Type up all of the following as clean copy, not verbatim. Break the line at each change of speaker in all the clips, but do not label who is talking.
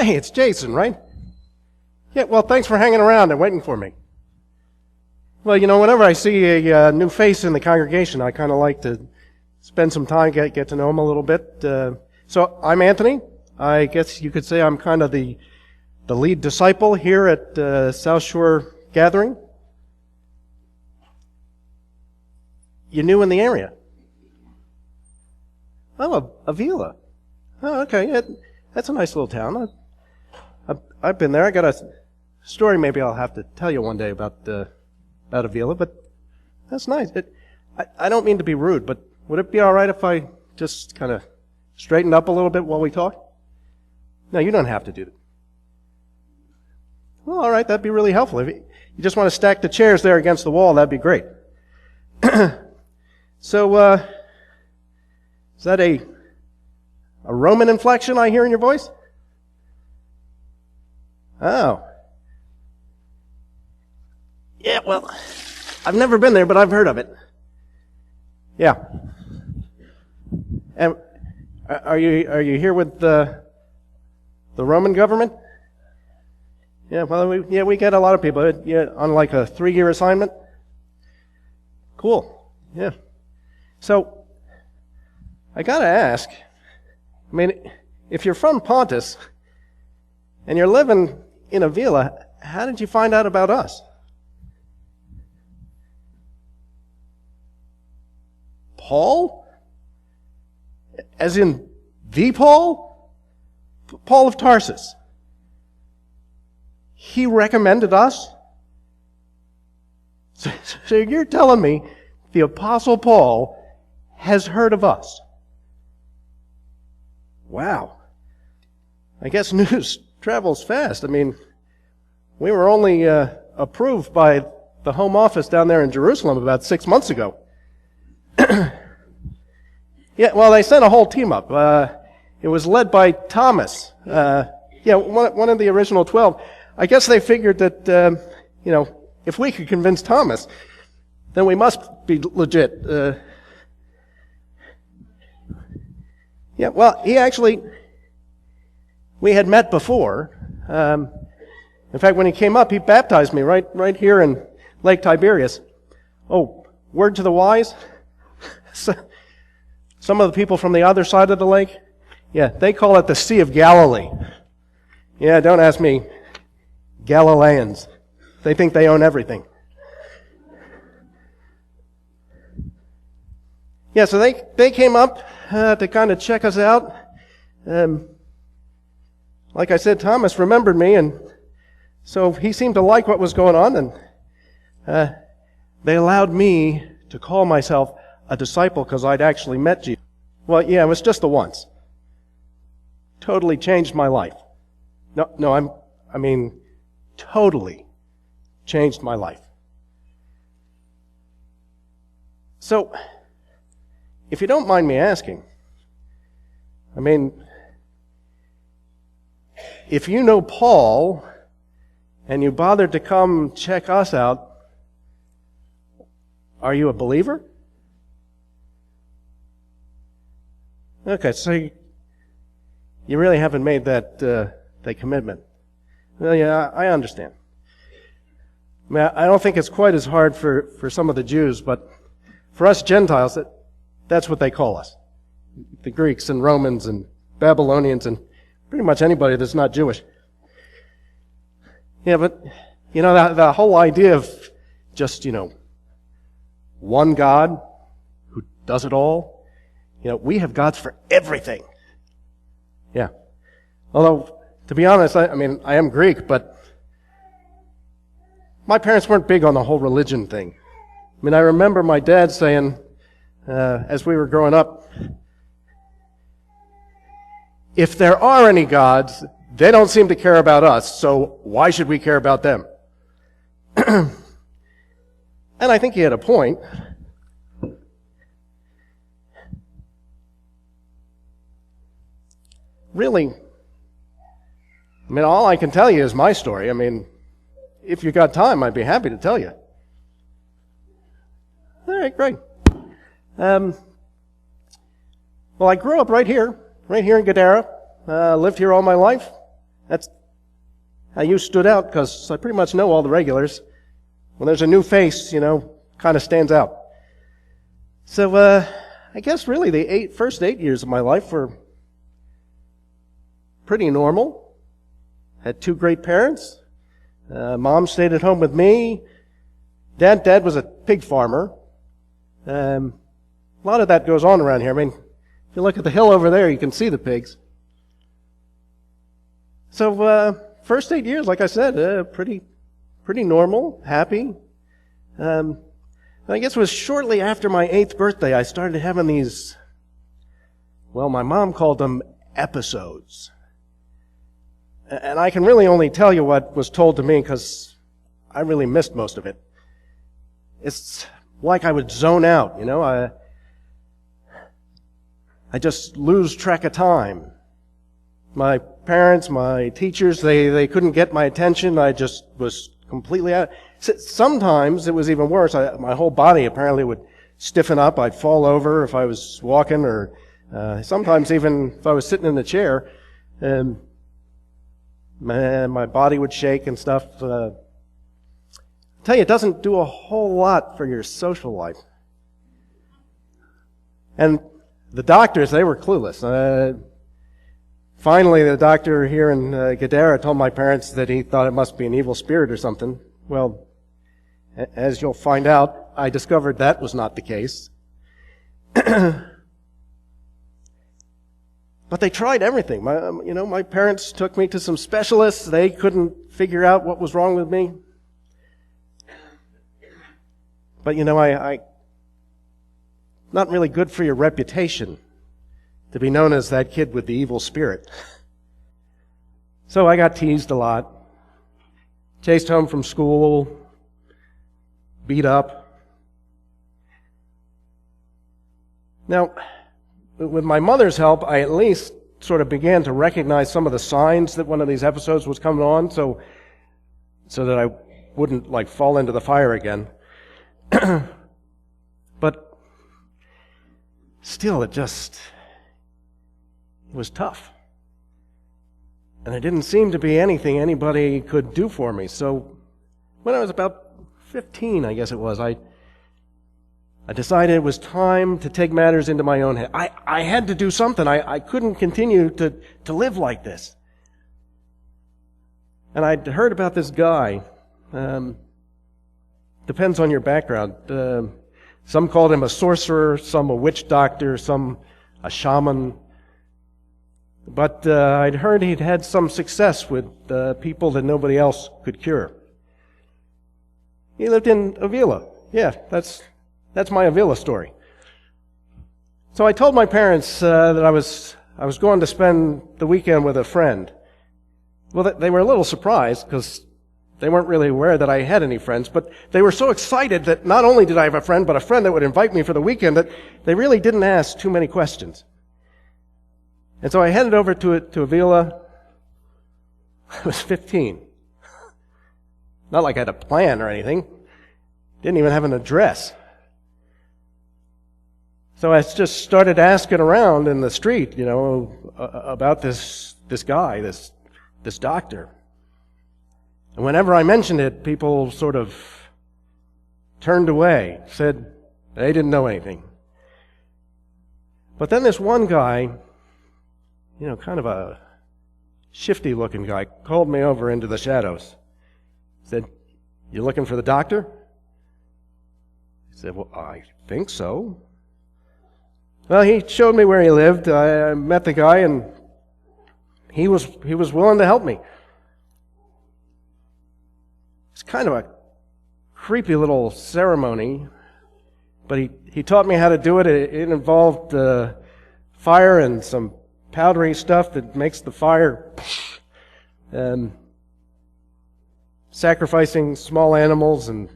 Hey, it's Jason, right? Yeah, well, thanks for hanging around and waiting for me. Well, whenever I see a new face in the congregation, I kind of like to spend some time, get to know them a little bit. So I'm Anthony. I guess you could say I'm kind of the lead disciple here at South Shore Gathering. You're new in the area? Oh, Avila. Oh, okay. Yeah, that's a nice little town. I've been there. I got a story maybe I'll have to tell you one day about Avila, but that's nice. I don't mean to be rude, but would it be all right if I just kind of straightened up a little bit while we talk? No, you don't have to do that. Well, all right, that'd be really helpful. If you just want to stack the chairs there against the wall, that'd be great. So, is that a Roman inflection I hear in your voice? Oh. Yeah, well, I've never been there, but I've heard of it. Yeah. And are you here with the Roman government? Yeah, well, we get a lot of people on like a 3-year assignment. Cool. Yeah. So, I gotta ask, I mean, if you're from Pontus and you're living in Avila, how did you find out about us? Paul? As in the Paul? Paul of Tarsus. He recommended us? So you're telling me the Apostle Paul has heard of us? Wow. I guess news travels fast. I mean, we were only approved by the Home Office down there in Jerusalem about 6 months ago. Yeah, well, they sent a whole team up. It was led by Thomas. One of the original 12. I guess they figured that, if we could convince Thomas, then we must be legit. We had met before. In fact, when he came up, he baptized me right here in Lake Tiberias. Oh, word to the wise? Some of the people from the other side of the lake, they call it the Sea of Galilee. Yeah, don't ask me. Galileans. They think they own everything. Yeah, so they came up to kind of check us out. Like I said, Thomas remembered me, and so he seemed to like what was going on, and they allowed me to call myself a disciple because I'd actually met Jesus. Well, yeah, it was just the once. Totally changed my life. No, I mean, totally changed my life. So, if you don't mind me asking, I mean, if you know Paul and you bothered to come check us out, are you a believer? Okay, so you really haven't made that commitment. Well, yeah, I understand. I mean, I don't think it's quite as hard for some of the Jews, but for us Gentiles, that's what they call us. The Greeks and Romans and Babylonians and pretty much anybody that's not Jewish. Yeah, but, the whole idea of just, one God who does it all, we have gods for everything. Yeah. Although, to be honest, I mean, I am Greek, but my parents weren't big on the whole religion thing. I mean, I remember my dad saying, as we were growing up, if there are any gods, they don't seem to care about us, so why should we care about them? And I think he had a point. Really, I mean, all I can tell you is my story. I mean, if you got time, I'd be happy to tell you. All right, great. Well, I grew up right here in Gadara. Lived here all my life. That's how you stood out, because I pretty much know all the regulars. When there's a new face, kind of stands out. So, I guess really the first 8 years of my life were pretty normal. Had 2 great parents. Mom stayed at home with me. Dad was a pig farmer. A lot of that goes on around here. I mean, if you look at the hill over there, you can see the pigs. So, first 8 years, like I said, pretty normal, happy. I guess it was shortly after my 8th birthday I started having these, my mom called them episodes. And I can really only tell you what was told to me because I really missed most of it. It's like I would zone out, I just lose track of time. My parents, my teachers, they couldn't get my attention. I just was completely out. Sometimes it was even worse. My whole body apparently would stiffen up. I'd fall over if I was walking, or sometimes even if I was sitting in the chair, my body would shake and stuff. I tell you, it doesn't do a whole lot for your social life. And the doctors, they were clueless. Finally, the doctor here in Gadara told my parents that he thought it must be an evil spirit or something. Well, as you'll find out, I discovered that was not the case. But they tried everything. My parents took me to some specialists. They couldn't figure out what was wrong with me. But I not really good for your reputation to be known as that kid with the evil spirit. So I got teased a lot, chased home from school, beat up. Now, with my mother's help, I at least sort of began to recognize some of the signs that one of these episodes was coming on, so that I wouldn't fall into the fire again. But still, it was tough. And there didn't seem to be anything anybody could do for me. So when I was about 15, I guess it was, I decided it was time to take matters into my own hand. I had to do something. I couldn't continue to live like this. And I'd heard about this guy. Depends on your background. Some called him a sorcerer, some a witch doctor, some a shaman. But I'd heard he'd had some success with people that nobody else could cure. He lived in Avila. Yeah, that's my Avila story. So I told my parents that I was going to spend the weekend with a friend. Well, they were a little surprised because they weren't really aware that I had any friends, but they were so excited that not only did I have a friend, but a friend that would invite me for the weekend, that they really didn't ask too many questions. And so I headed over to Avila. I was 15. Not like I had a plan or anything. Didn't even have an address. So I just started asking around in the street, about this guy, this doctor. And whenever I mentioned it, people sort of turned away, said they didn't know anything. But then this one guy, kind of a shifty-looking guy, called me over into the shadows. Said, "You looking for the doctor?" I said, "Well, I think so." Well, he showed me where he lived. I met the guy, and he was willing to help me. It's kind of a creepy little ceremony, but he taught me how to do it. It involved fire and some powdery stuff that makes the fire, sacrificing small animals and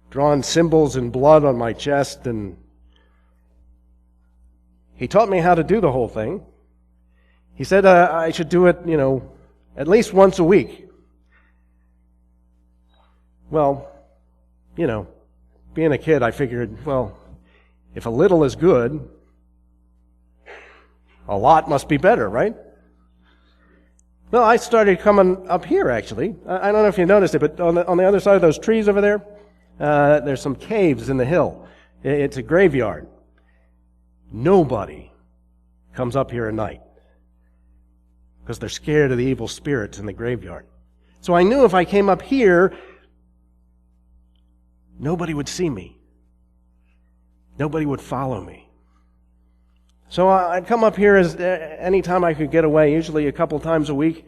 drawing symbols in blood on my chest, and he taught me how to do the whole thing. He said I should do it, at least once a week. Well, being a kid, I figured, if a little is good, a lot must be better, right? Well, I started coming up here, actually. I don't know if you noticed it, but on the other side of those trees over there, there's some caves in the hill. It's a graveyard. Nobody comes up here at night because they're scared of the evil spirits in the graveyard. So I knew if I came up here, nobody would see me. Nobody would follow me. So I'd come up here any time I could get away, usually a couple times a week,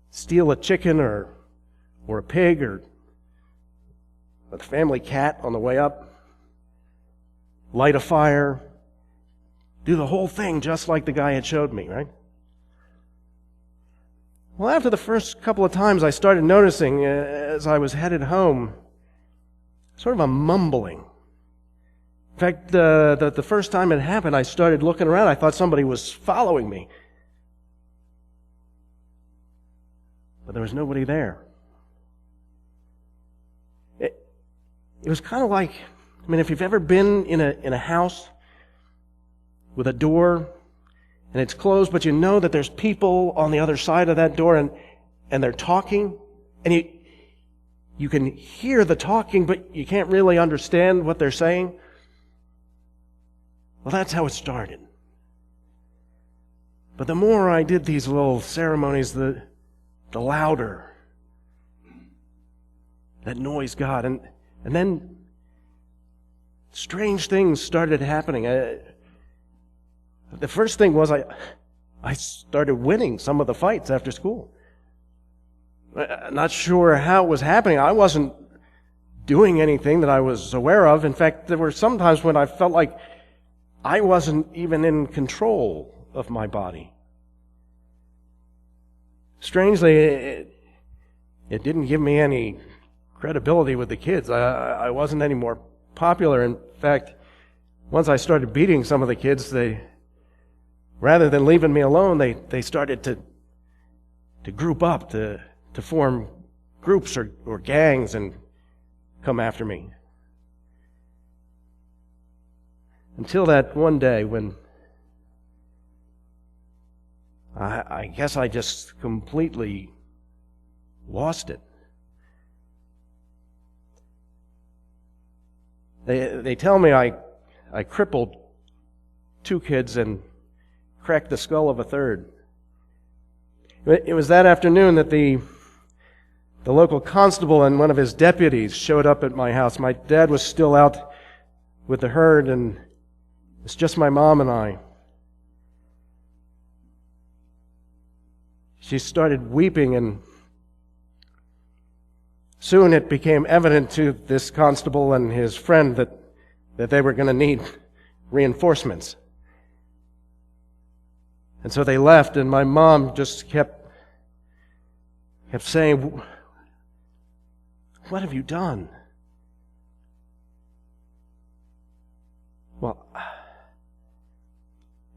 steal a chicken or a pig or a family cat on the way up, light a fire, do the whole thing just like the guy had showed me, right? Well, after the first couple of times, I started noticing, as I was headed home, sort of a mumbling. In fact, the first time it happened, I started looking around. I thought somebody was following me. But there was nobody there. It was kind of like, if you've ever been in a house with a door and it's closed, but you know that there's people on the other side of that door and they're talking, and you can hear the talking, but you can't really understand what they're saying. Well, that's how it started. But the more I did these little ceremonies, the louder that noise got. And then strange things started happening. The first thing was I started winning some of the fights after school. I'm not sure how it was happening. I wasn't doing anything that I was aware of. In fact, there were some times when I felt like I wasn't even in control of my body. Strangely, it didn't give me any credibility with the kids. I wasn't any more popular. In fact, once I started beating some of the kids, rather than leaving me alone, they started to group up, to form groups or gangs and come after me. Until that one day when I guess I just completely lost it. They tell me I crippled 2 kids and cracked the skull of a 3rd. It was that afternoon that the local constable and one of his deputies showed up at my house. My dad was still out with the herd, and it's just my mom and I. She started weeping, and soon it became evident to this constable and his friend that they were going to need reinforcements. And so they left, and my mom just kept saying, "What have you done?" Well,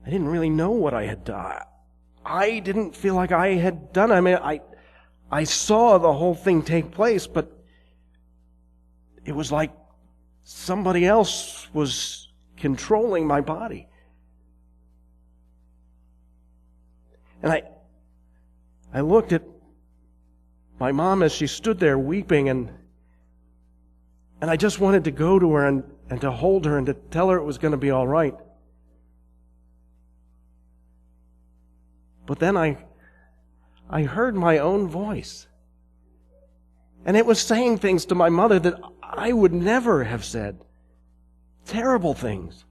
I didn't really know what I had done. I didn't feel like I had done it. I saw the whole thing take place, but it was like somebody else was controlling my body. And I looked at my mom as she stood there weeping, and I just wanted to go to her and to hold her and to tell her it was going to be all right. But then I heard my own voice. And it was saying things to my mother that I would never have said. Terrible things.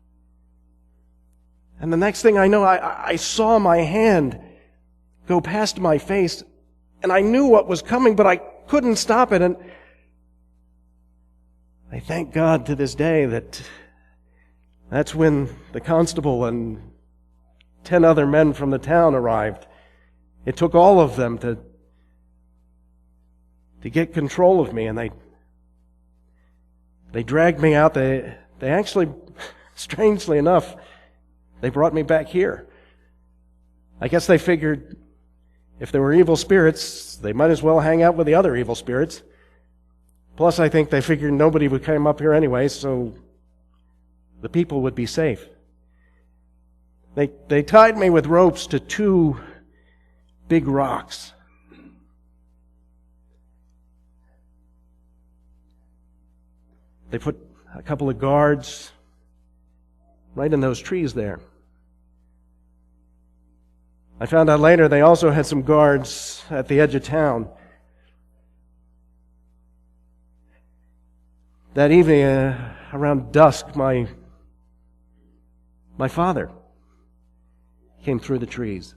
And the next thing I know, I saw my hand go past my face, and I knew what was coming, but I couldn't stop it. And I thank God to this day that's when the constable and 10 other men from the town arrived. It took all of them to get control of me, and they dragged me out. They actually, strangely enough, they brought me back here. I guess they figured if there were evil spirits, they might as well hang out with the other evil spirits. Plus, I think they figured nobody would come up here anyway, so the people would be safe. They tied me with ropes to 2 big rocks. They put a couple of guards right in those trees there. I found out later they also had some guards at the edge of town. That evening, around dusk, my father came through the trees.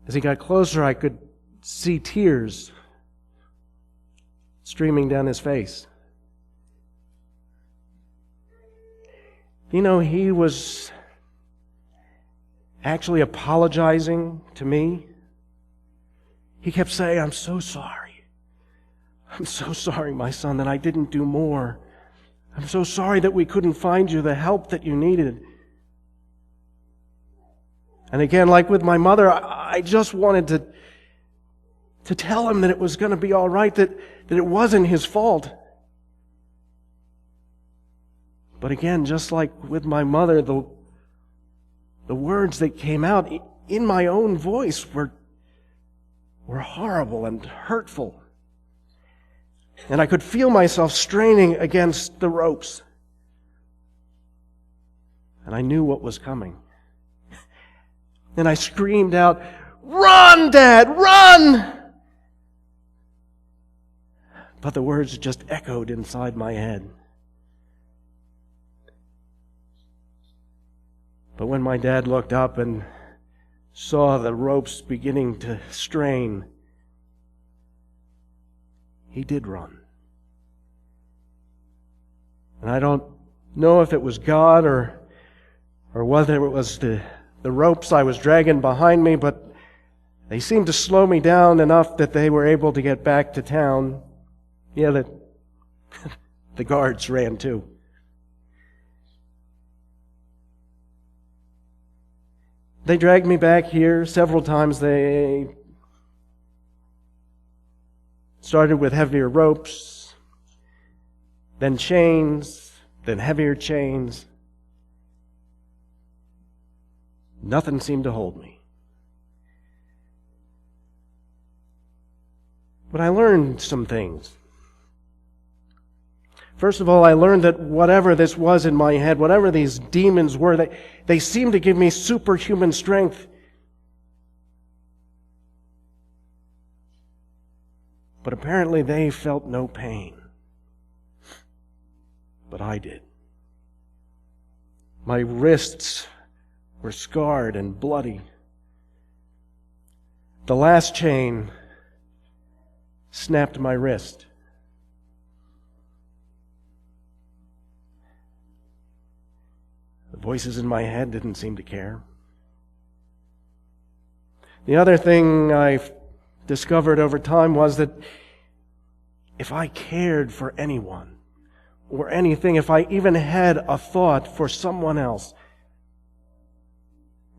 As he got closer, I could see tears streaming down his face. You know, he was actually apologizing to me. He kept saying, "I'm so sorry. I'm so sorry, my son, that I didn't do more. I'm so sorry that we couldn't find you the help that you needed." And again, like with my mother, I just wanted to tell him that it was going to be all right, that it wasn't his fault. But again, just like with my mother, the words that came out in my own voice were horrible and hurtful. And I could feel myself straining against the ropes. And I knew what was coming. And I screamed out, "Run, Dad, run!" But the words just echoed inside my head. But when my dad looked up and saw the ropes beginning to strain, he did run. And I don't know if it was God or whether it was the ropes I was dragging behind me, but they seemed to slow me down enough that they were able to get back to town. Yeah, the guards ran too. They dragged me back here several times. They started with heavier ropes, then chains, then heavier chains. Nothing seemed to hold me. But I learned some things. First of all, I learned that whatever this was in my head, whatever these demons were, they seemed to give me superhuman strength. But apparently they felt no pain. But I did. My wrists were scarred and bloody. The last chain snapped my wrist. The voices in my head didn't seem to care. The other thing I discovered over time was that if I cared for anyone or anything, if I even had a thought for someone else,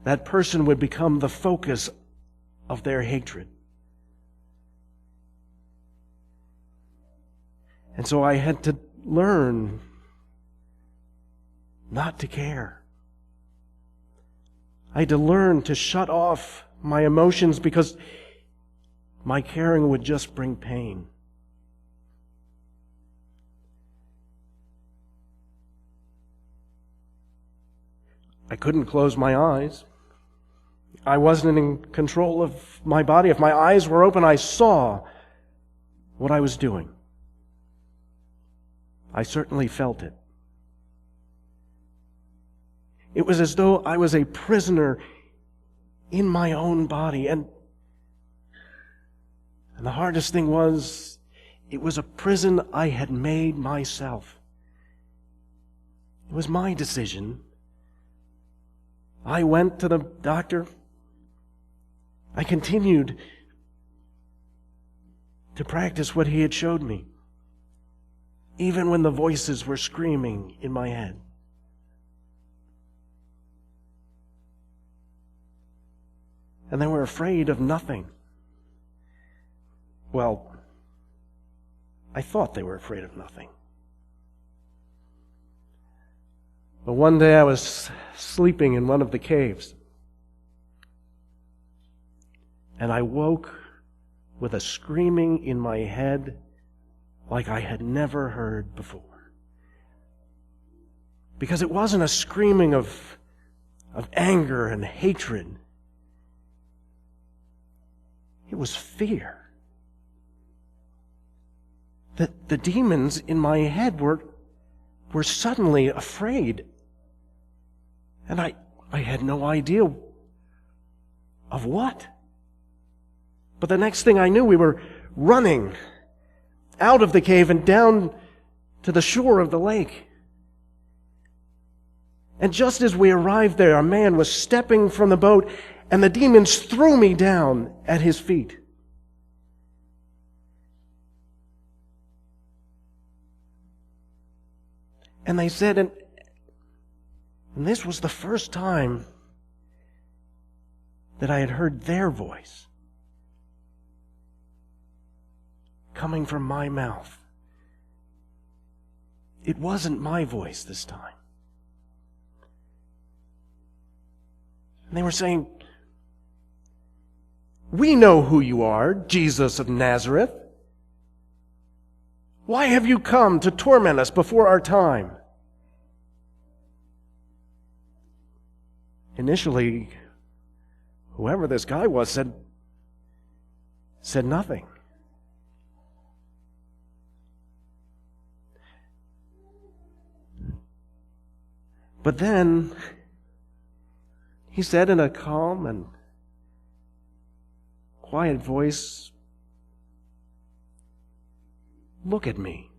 that person would become the focus of their hatred. And so I had to learn not to care. I had to learn to shut off my emotions because my caring would just bring pain. I couldn't close my eyes. I wasn't in control of my body. If my eyes were open, I saw what I was doing. I certainly felt it. It was as though I was a prisoner in my own body. And the hardest thing was, it was a prison I had made myself. It was my decision. I went to the doctor. I continued to practice what he had showed me, even when the voices were screaming in my head. And they were afraid of nothing. Well, I thought they were afraid of nothing. But one day I was sleeping in one of the caves. And I woke with a screaming in my head like I had never heard before. Because it wasn't a screaming of anger and hatred. It was fear. The demons in my head were suddenly afraid. And I had no idea of what. But the next thing I knew, we were running out of the cave and down to the shore of the lake. And just as we arrived there, a man was stepping from the boat, and the demons threw me down at his feet. And they said, and this was the first time that I had heard their voice coming from my mouth. It wasn't my voice this time. And they were saying, "We know who you are, Jesus of Nazareth. Why have you come to torment us before our time?" Initially, whoever this guy was said nothing. But then he said in a calm and quiet voice, "Look at me."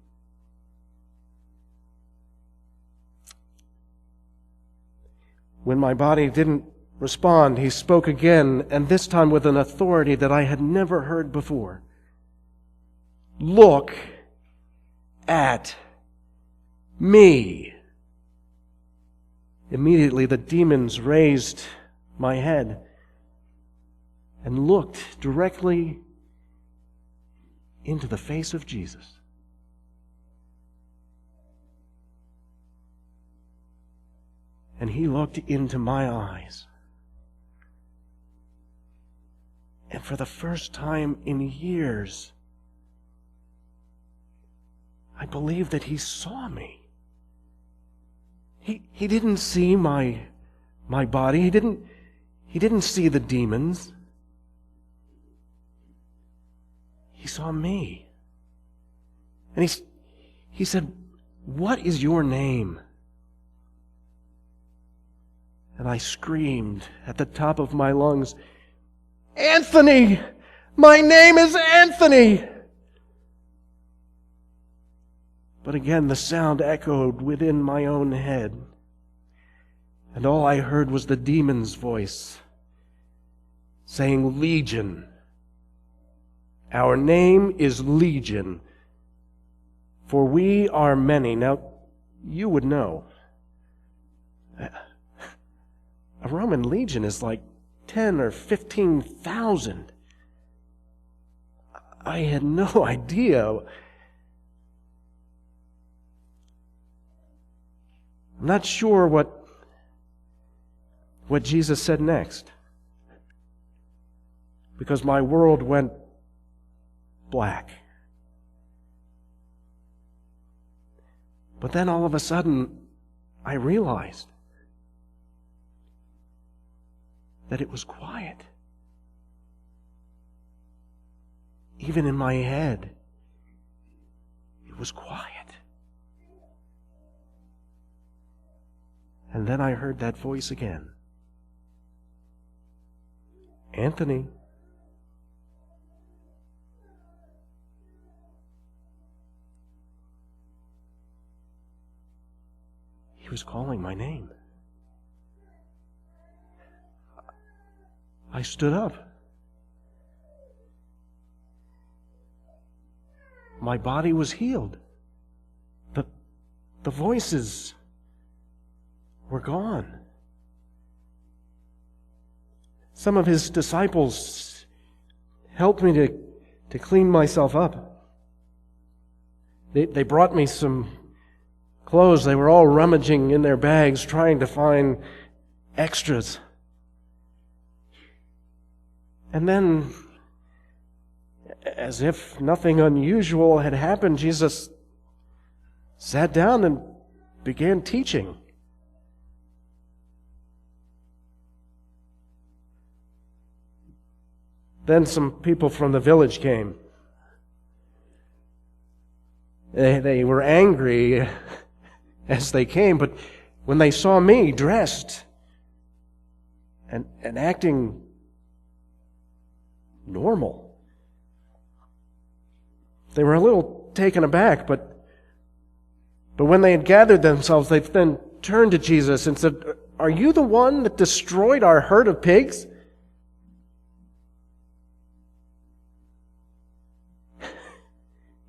When my body didn't respond, he spoke again, and this time with an authority that I had never heard before. "Look at me." Immediately the demons raised my head and looked directly into the face of Jesus. And he looked into my eyes. And for the first time in years, I believe that he saw me. He didn't see my body. He didn't see the demons. He saw me. And he said, "What is your name?" And I screamed at the top of my lungs, "Anthony! My name is Anthony!" But again the sound echoed within my own head, and all I heard was the demon's voice saying, "Legion. Our name is Legion, for we are many." Now, you would know. A Roman legion is like 10 or 15,000. I had no idea. I'm not sure what Jesus said next, because my world went black. But then all of a sudden, I realized that it was quiet. Even in my head, it was quiet. And then I heard that voice again. "Anthony." He was calling my name. I stood up. My body was healed. The voices were gone. Some of his disciples helped me to clean myself up. They brought me some clothes. They were all rummaging in their bags, trying to find extras. And then, as if nothing unusual had happened, Jesus sat down and began teaching. Then some people from the village came. They were angry as they came, but when they saw me dressed and acting normal, they were a little taken aback, but when they had gathered themselves, they then turned to Jesus and said, "Are you the one that destroyed our herd of pigs?"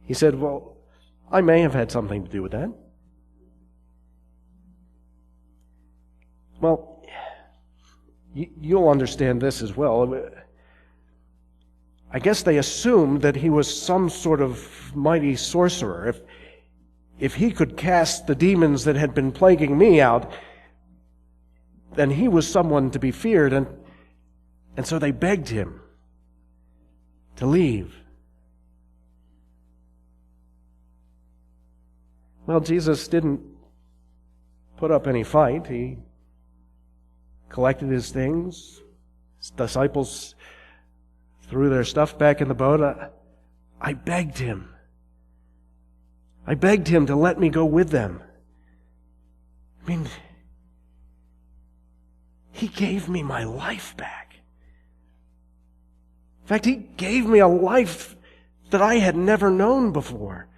He said, "Well, I may have had something to do with that." Well, you'll understand this as well. I guess they assumed that he was some sort of mighty sorcerer. If he could cast the demons that had been plaguing me out, then he was someone to be feared, and so they begged him to leave. Well, Jesus didn't put up any fight. He collected his things. His disciples threw their stuff back in the boat. I begged him. I begged him to let me go with them. I mean, he gave me my life back. In fact, he gave me a life that I had never known before.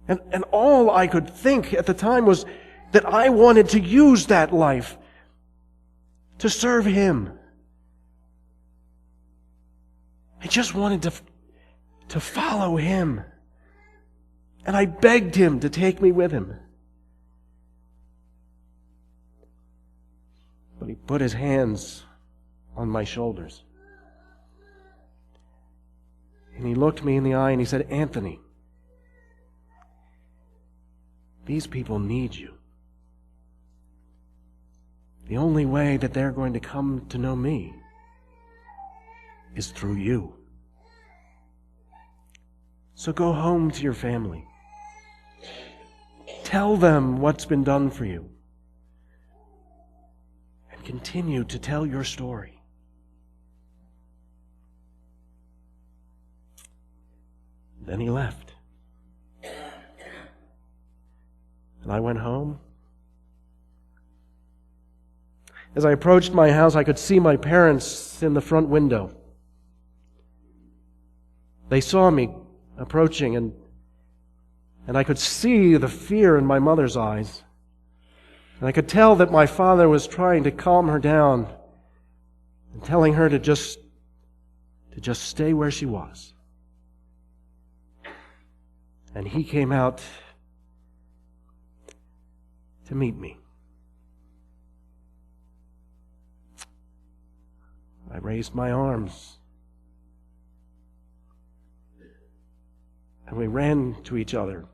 And all I could think at the time was that I wanted to use that life to serve him. I just wanted to follow him. And I begged him to take me with him. But he put his hands on my shoulders. And he looked me in the eye and he said, "Anthony, these people need you. The only way that they're going to come to know me is through you. So go home to your family. Tell them what's been done for you. And continue to tell your story." Then he left. And I went home. As I approached my house, I could see my parents in the front window. They saw me approaching, and I could see the fear in my mother's eyes. And I could tell that my father was trying to calm her down and telling her to just stay where she was. And he came out to meet me. I raised my arms, and we ran to each other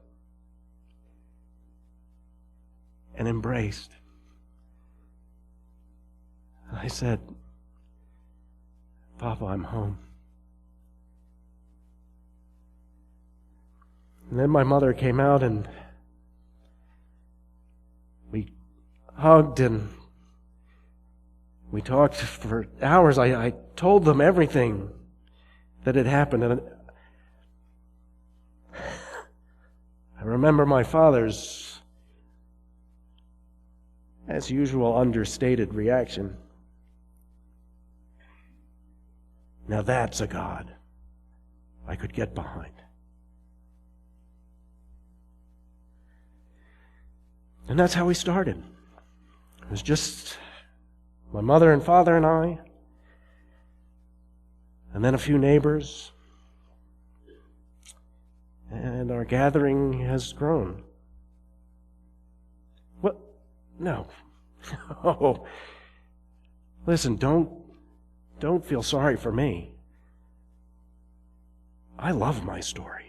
and embraced. I said, "Papa, I'm home." And then my mother came out and we hugged and we talked for hours. I told them everything that had happened. And I remember my father's, as usual, understated reaction. Now that's a God I could get behind. And that's how we started. It was just my mother and father and I, and then a few neighbors, and our gathering has grown. What? No. Oh, listen, don't feel sorry for me. I love my story.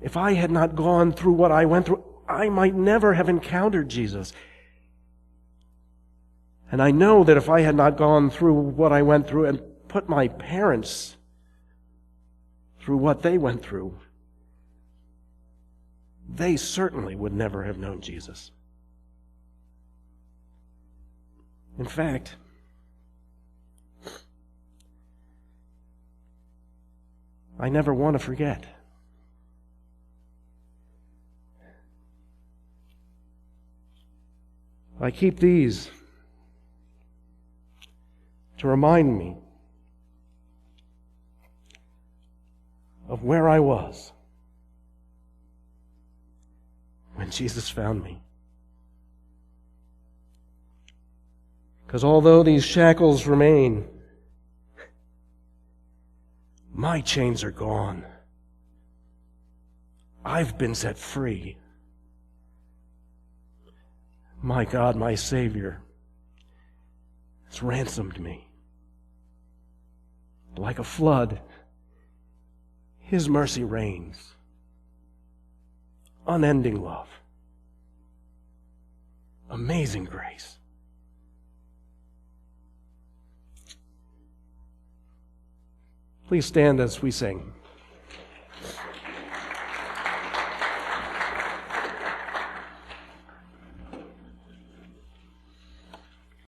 If I had not gone through what I went through, I might never have encountered Jesus. And I know that if I had not gone through what I went through and put my parents through what they went through, they certainly would never have known Jesus. In fact, I never want to forget. I keep these to remind me of where I was when Jesus found me. Because although these shackles remain, my chains are gone. I've been set free. My God, my Savior, has ransomed me. Like a flood, His mercy reigns. Unending love. Amazing grace. Please stand as we sing.